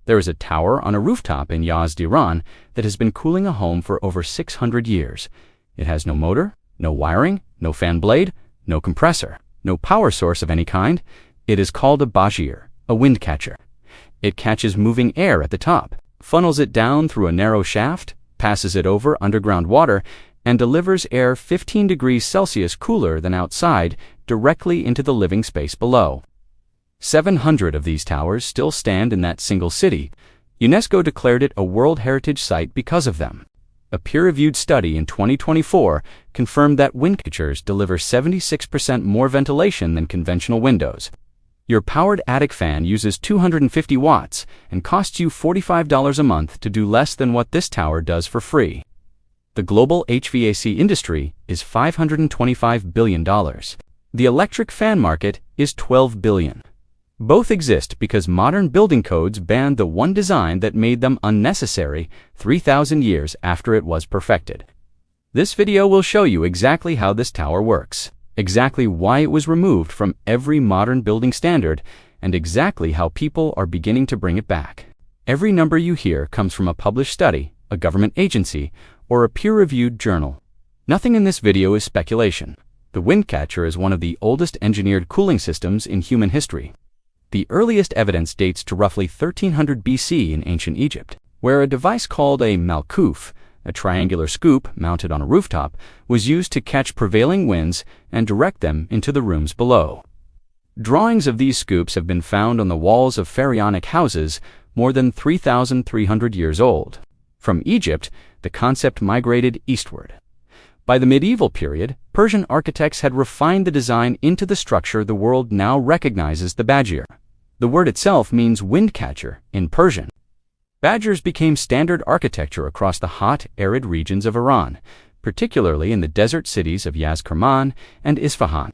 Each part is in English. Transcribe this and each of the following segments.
There is a tower on a rooftop in Yazd, Iran, that has been cooling a home for over 600 years. It has no motor, no wiring, no fan blade, no compressor, no power source of any kind. It is called a bajir, a wind catcher. It catches moving air at the top, funnels it down through a narrow shaft, passes it over underground water, and delivers air 15 degrees Celsius cooler than outside directly into the living space below. 700 of these towers still stand in that single city. UNESCO declared it a World Heritage Site because of them. A peer-reviewed study in 2024 confirmed that wind catchers deliver 76% more ventilation than conventional windows. Your powered attic fan uses 250 watts and costs you $45 a month to do less than what this tower does for free. The global HVAC industry is $525 billion. The electric fan market is $12 billion. Both exist because modern building codes banned the one design that made them unnecessary 3,000 years after it was perfected. This video will show you exactly how this tower works, exactly why it was removed from every modern building standard, and exactly how people are beginning to bring it back. Every number you hear comes from a published study, a government agency, or a peer-reviewed journal. Nothing in this video is speculation. The wind catcher is one of the oldest engineered cooling systems in human history. The earliest evidence dates to roughly 1300 BC in ancient Egypt, where a device called a malkouf, a triangular scoop mounted on a rooftop, was used to catch prevailing winds and direct them into the rooms below. Drawings of these scoops have been found on the walls of pharaonic houses more than 3,300 years old. From Egypt, the concept migrated eastward. By the medieval period, Persian architects had refined the design into the structure the world now recognizes the bajir. The word itself means wind catcher in Persian. Bajirs became standard architecture across the hot, arid regions of Iran, particularly in the desert cities of Yaz-Kerman and Isfahan.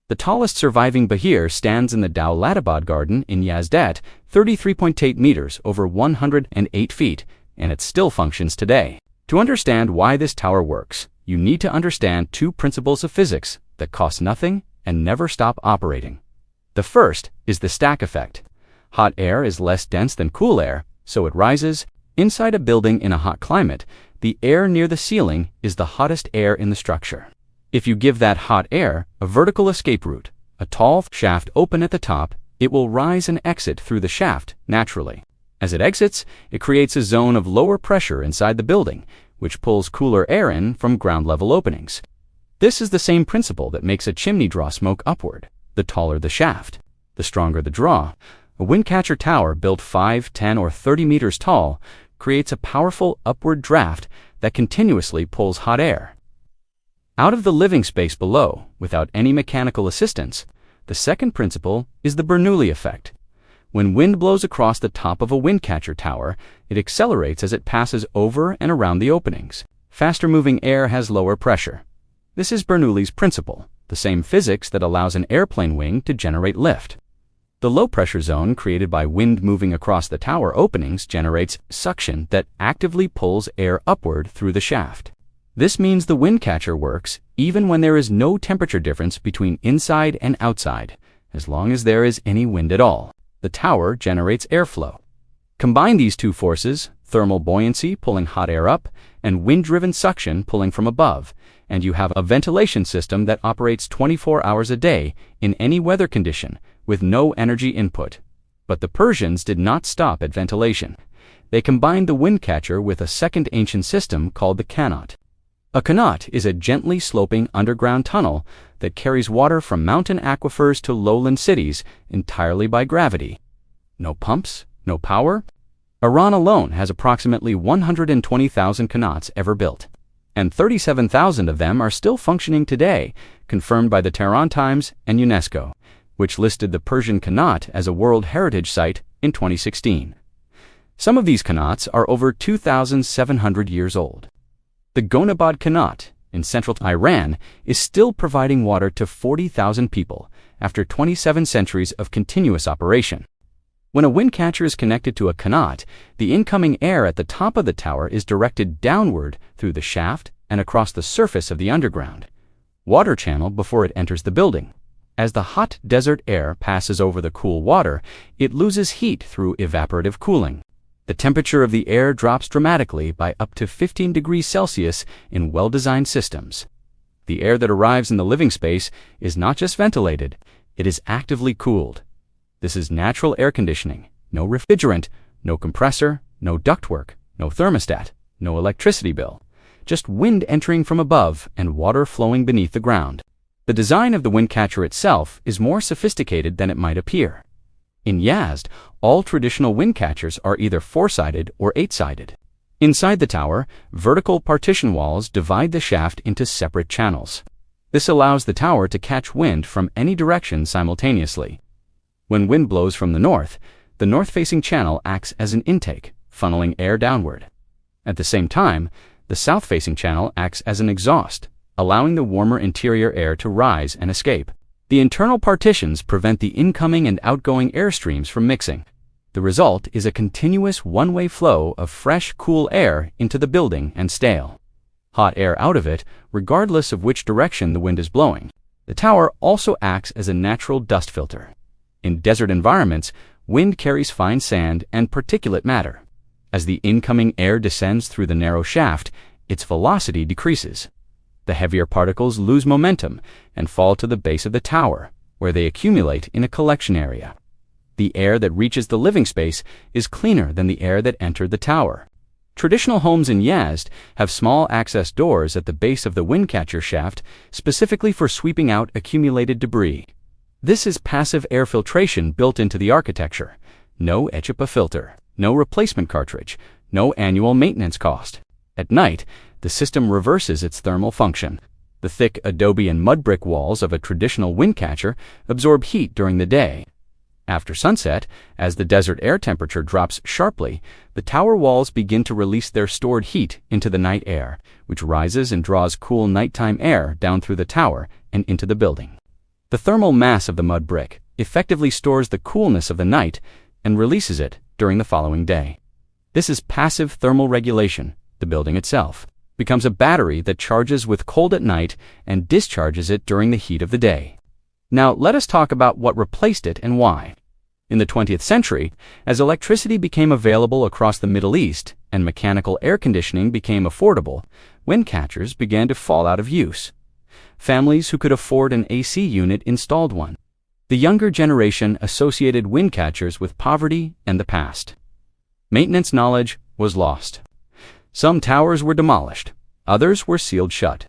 The tallest surviving bajir stands in the Dawlatabad Garden in Yazdet, 33.8 meters over 108 feet, and it still functions today. To understand why this tower works, you need to understand two principles of physics that cost nothing and never stop operating. The first is the stack effect. Hot air is less dense than cool air, so it rises. Inside a building in a hot climate, the air near the ceiling is the hottest air in the structure. If you give that hot air a vertical escape route, a tall shaft open at the top, it will rise and exit through the shaft naturally. As it exits, it creates a zone of lower pressure inside the building, which pulls cooler air in from ground-level openings. This is the same principle that makes a chimney draw smoke upward. The taller the shaft, the stronger the draw. A wind catcher tower built 5, 10, or 30 meters tall creates a powerful upward draft that continuously pulls hot air out of the living space below without any mechanical assistance. The second principle is the Bernoulli effect. When wind blows across the top of a wind catcher tower, it accelerates as it passes over and around the openings. Faster moving air has lower pressure. This is Bernoulli's principle, the same physics that allows an airplane wing to generate lift. The low-pressure zone created by wind moving across the tower openings generates suction that actively pulls air upward through the shaft. This means the wind catcher works even when there is no temperature difference between inside and outside, as long as there is any wind at all. The tower generates airflow. Combine these two forces, thermal buoyancy pulling hot air up and wind-driven suction pulling from above, and you have a ventilation system that operates 24 hours a day in any weather condition with no energy input. But the Persians did not stop at ventilation. They combined the wind catcher with a second ancient system called the qanat. A qanat is a gently sloping underground tunnel that carries water from mountain aquifers to lowland cities entirely by gravity. No pumps, no power. Iran alone has approximately 120,000 qanats ever built, and 37,000 of them are still functioning today, confirmed by the Tehran Times and UNESCO, which listed the Persian qanat as a World Heritage Site in 2016. Some of these qanats are over 2,700 years old. The Gonabad Qanat in central Iran is still providing water to 40,000 people after 27 centuries of continuous operation. When a wind catcher is connected to a qanat, the incoming air at the top of the tower is directed downward through the shaft and across the surface of the underground water channel before it enters the building. As the hot desert air passes over the cool water, it loses heat through evaporative cooling. The temperature of the air drops dramatically by up to 15 degrees Celsius in well-designed systems. The air that arrives in the living space is not just ventilated, it is actively cooled. This is natural air conditioning, no refrigerant, no compressor, no ductwork, no thermostat, no electricity bill, just wind entering from above and water flowing beneath the ground. The design of the wind catcher itself is more sophisticated than it might appear. In Yazd, all traditional wind catchers are either 4-sided or 8-sided. Inside the tower, vertical partition walls divide the shaft into separate channels. This allows the tower to catch wind from any direction simultaneously. When wind blows from the north-facing channel acts as an intake, funneling air downward. At the same time, the south-facing channel acts as an exhaust, allowing the warmer interior air to rise and escape. The internal partitions prevent the incoming and outgoing air streams from mixing. The result is a continuous one-way flow of fresh, cool air into the building and stale hot air out of it, regardless of which direction the wind is blowing. The tower also acts as a natural dust filter. In desert environments, wind carries fine sand and particulate matter. As the incoming air descends through the narrow shaft, its velocity decreases. The heavier particles lose momentum and fall to the base of the tower, where they accumulate in a collection area. The air that reaches the living space is cleaner than the air that entered the tower. Traditional homes in Yazd have small access doors at the base of the wind catcher shaft specifically for sweeping out accumulated debris. This is passive air filtration built into the architecture. No HEPA filter, no replacement cartridge, no annual maintenance cost. At night, the system reverses its thermal function. The thick adobe and mud brick walls of a traditional wind catcher absorb heat during the day. After sunset, as the desert air temperature drops sharply, the tower walls begin to release their stored heat into the night air, which rises and draws cool nighttime air down through the tower and into the building. The thermal mass of the mud brick effectively stores the coolness of the night and releases it during the following day. This is passive thermal regulation. The building itself becomes a battery that charges with cold at night and discharges it during the heat of the day. Now let us talk about what replaced it and why. In the 20th century, as electricity became available across the Middle East and mechanical air conditioning became affordable, wind catchers began to fall out of use. Families who could afford an AC unit installed one. The younger generation associated wind catchers with poverty and the past. Maintenance knowledge was lost. Some towers were demolished, others were sealed shut.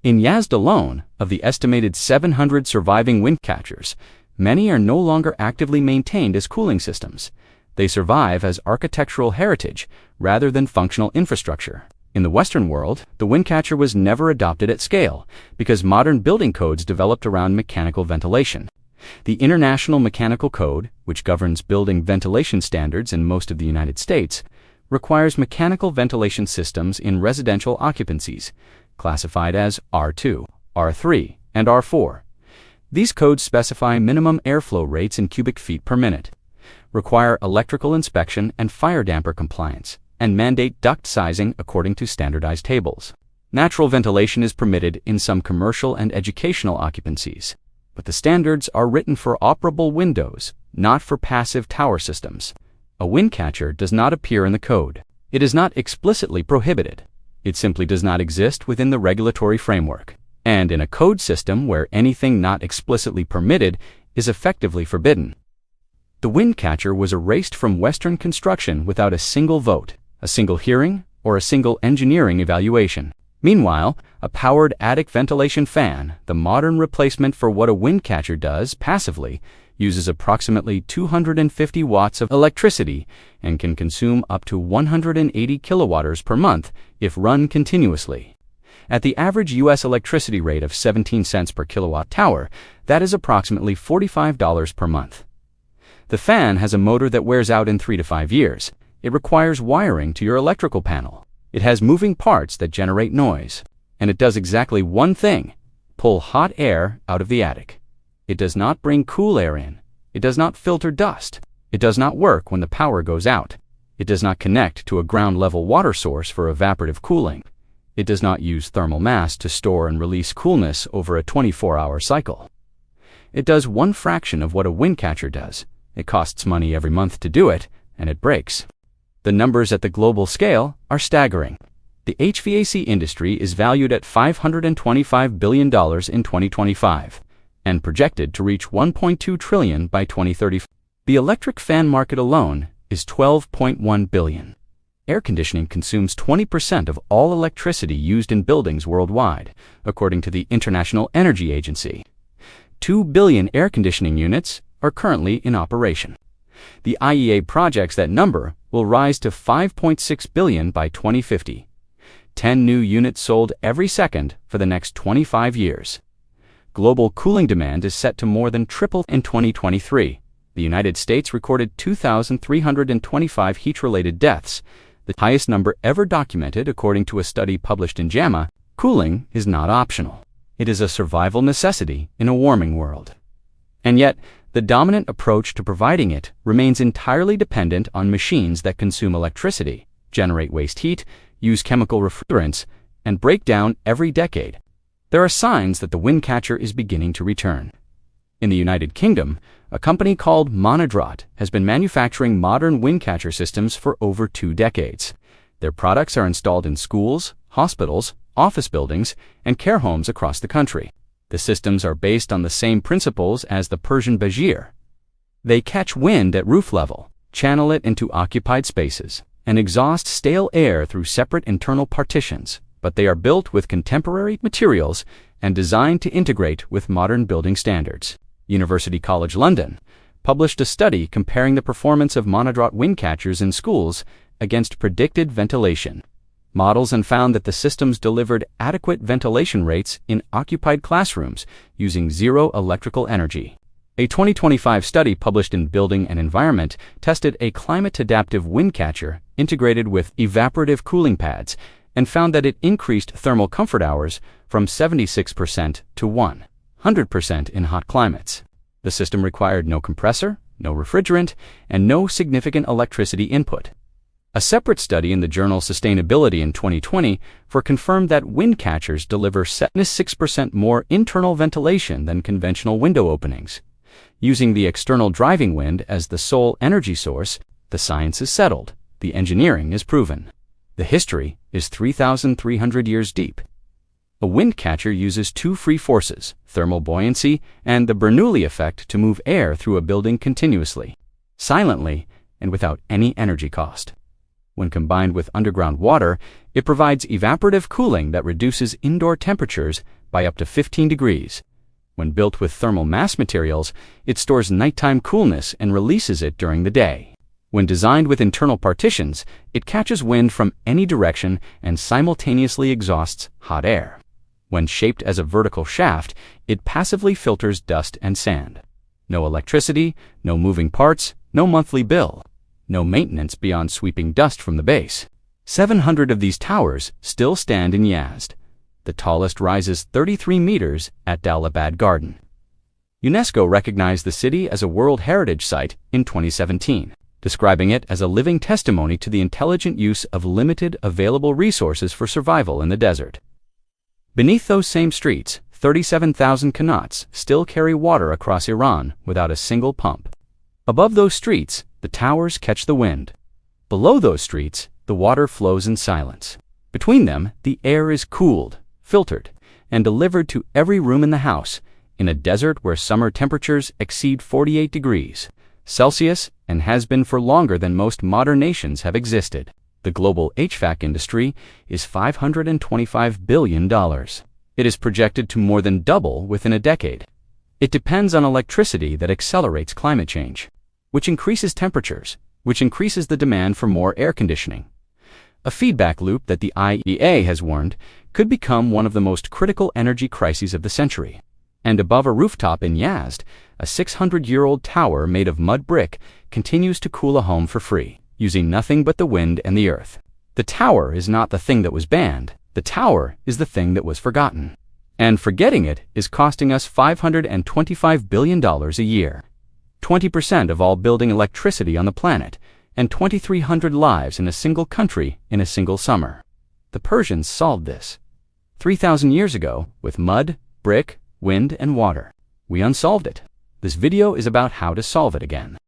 In Yazd alone, of the estimated 700 surviving wind catchers, many are no longer actively maintained as cooling systems. They survive as architectural heritage rather than functional infrastructure. In the Western world, the wind catcher was never adopted at scale because modern building codes developed around mechanical ventilation. The International Mechanical Code, which governs building ventilation standards in most of the United States, requires mechanical ventilation systems in residential occupancies, classified as R2, R3, and R4. These codes specify minimum airflow rates in cubic feet per minute, require electrical inspection and fire damper compliance, and mandate duct sizing according to standardized tables. Natural ventilation is permitted in some commercial and educational occupancies, but the standards are written for operable windows, not for passive tower systems. A wind catcher does not appear in the code. It is not explicitly prohibited. It simply does not exist within the regulatory framework. And in a code system where anything not explicitly permitted is effectively forbidden. The wind catcher was erased from Western construction without a single vote, a single hearing, or a single engineering evaluation. Meanwhile, a powered attic ventilation fan, the modern replacement for what a wind catcher does passively, uses approximately 250 watts of electricity and can consume up to 180 kilowatts per month if run continuously. At the average U.S. electricity rate of 17 cents per kilowatt hour, that is approximately $45 per month. The fan has a motor that wears out in 3 to 5 years. It requires wiring to your electrical panel. It has moving parts that generate noise. And it does exactly one thing: pull hot air out of the attic. It does not bring cool air in. It does not filter dust. It does not work when the power goes out. It does not connect to a ground-level water source for evaporative cooling. It does not use thermal mass to store and release coolness over a 24-hour cycle. It does one fraction of what a wind catcher does. It costs money every month to do it, and it breaks. The numbers at the global scale are staggering. The HVAC industry is valued at $525 billion in 2025 and projected to reach $1.2 trillion by 2030. The electric fan market alone is $12.1 billion. Air conditioning consumes 20% of all electricity used in buildings worldwide, according to the International Energy Agency. 2 billion air conditioning units are currently in operation. The IEA projects that number will rise to 5.6 billion by 2050. 10 new units sold every second for the next 25 years. Global cooling demand is set to more than triple in 2023. The United States recorded 2,325 heat-related deaths, the highest number ever documented according to a study published in JAMA. Cooling is not optional. It is a survival necessity in a warming world. And yet, the dominant approach to providing it remains entirely dependent on machines that consume electricity, generate waste heat, use chemical refrigerants, and break down every decade. There are signs that the wind catcher is beginning to return. In the United Kingdom, a company called Monadrot has been manufacturing modern wind catcher systems for over 2 decades. Their products are installed in schools, hospitals, office buildings, and care homes across the country. The systems are based on the same principles as the Persian Bajir. They catch wind at roof level, channel it into occupied spaces, and exhaust stale air through separate internal partitions, but they are built with contemporary materials and designed to integrate with modern building standards. University College London published a study comparing the performance of Monadrot wind catchers in schools against predicted ventilation models and found that the systems delivered adequate ventilation rates in occupied classrooms using zero electrical energy. A 2025 study published in Building and Environment tested a climate-adaptive wind catcher integrated with evaporative cooling pads and found that it increased thermal comfort hours from 76% to 100% in hot climates. The system required no compressor, no refrigerant, and no significant electricity input. A separate study in the journal Sustainability in 2020 confirmed that wind catchers deliver 76% more internal ventilation than conventional window openings. Using the external driving wind as the sole energy source, the science is settled, the engineering is proven. The history is 3,300 years deep. A wind catcher uses 2 free forces, thermal buoyancy and the Bernoulli effect, to move air through a building continuously, silently, and without any energy cost. When combined with underground water, it provides evaporative cooling that reduces indoor temperatures by up to 15 degrees. When built with thermal mass materials, it stores nighttime coolness and releases it during the day. When designed with internal partitions, it catches wind from any direction and simultaneously exhausts hot air. When shaped as a vertical shaft, it passively filters dust and sand. No electricity, no moving parts, no monthly bill. No maintenance beyond sweeping dust from the base. 700 of these towers still stand in Yazd. The tallest rises 33 meters at Daulabad Garden. UNESCO recognized the city as a World Heritage Site in 2017, describing it as a living testimony to the intelligent use of limited available resources for survival in the desert. Beneath those same streets, 37,000 qanats still carry water across Iran without a single pump. Above those streets, the towers catch the wind. Below those streets, the water flows in silence. Between them, the air is cooled, filtered, and delivered to every room in the house, in a desert where summer temperatures exceed 48 degrees Celsius and has been for longer than most modern nations have existed. The global HVAC industry is $525 billion. It is projected to more than double within a decade. It depends on electricity that accelerates climate change, which increases temperatures, which increases the demand for more air conditioning. A feedback loop that the IEA has warned could become one of the most critical energy crises of the century. And above a rooftop in Yazd, a 600-year-old tower made of mud brick continues to cool a home for free, using nothing but the wind and the earth. The tower is not the thing that was banned. The tower is the thing that was forgotten. And forgetting it is costing us $525 billion a year. 20% of all building electricity on the planet, and 2,300 lives in a single country in a single summer. The Persians solved this 3,000 years ago with mud, brick, wind, and water. We unsolved it. This video is about how to solve it again.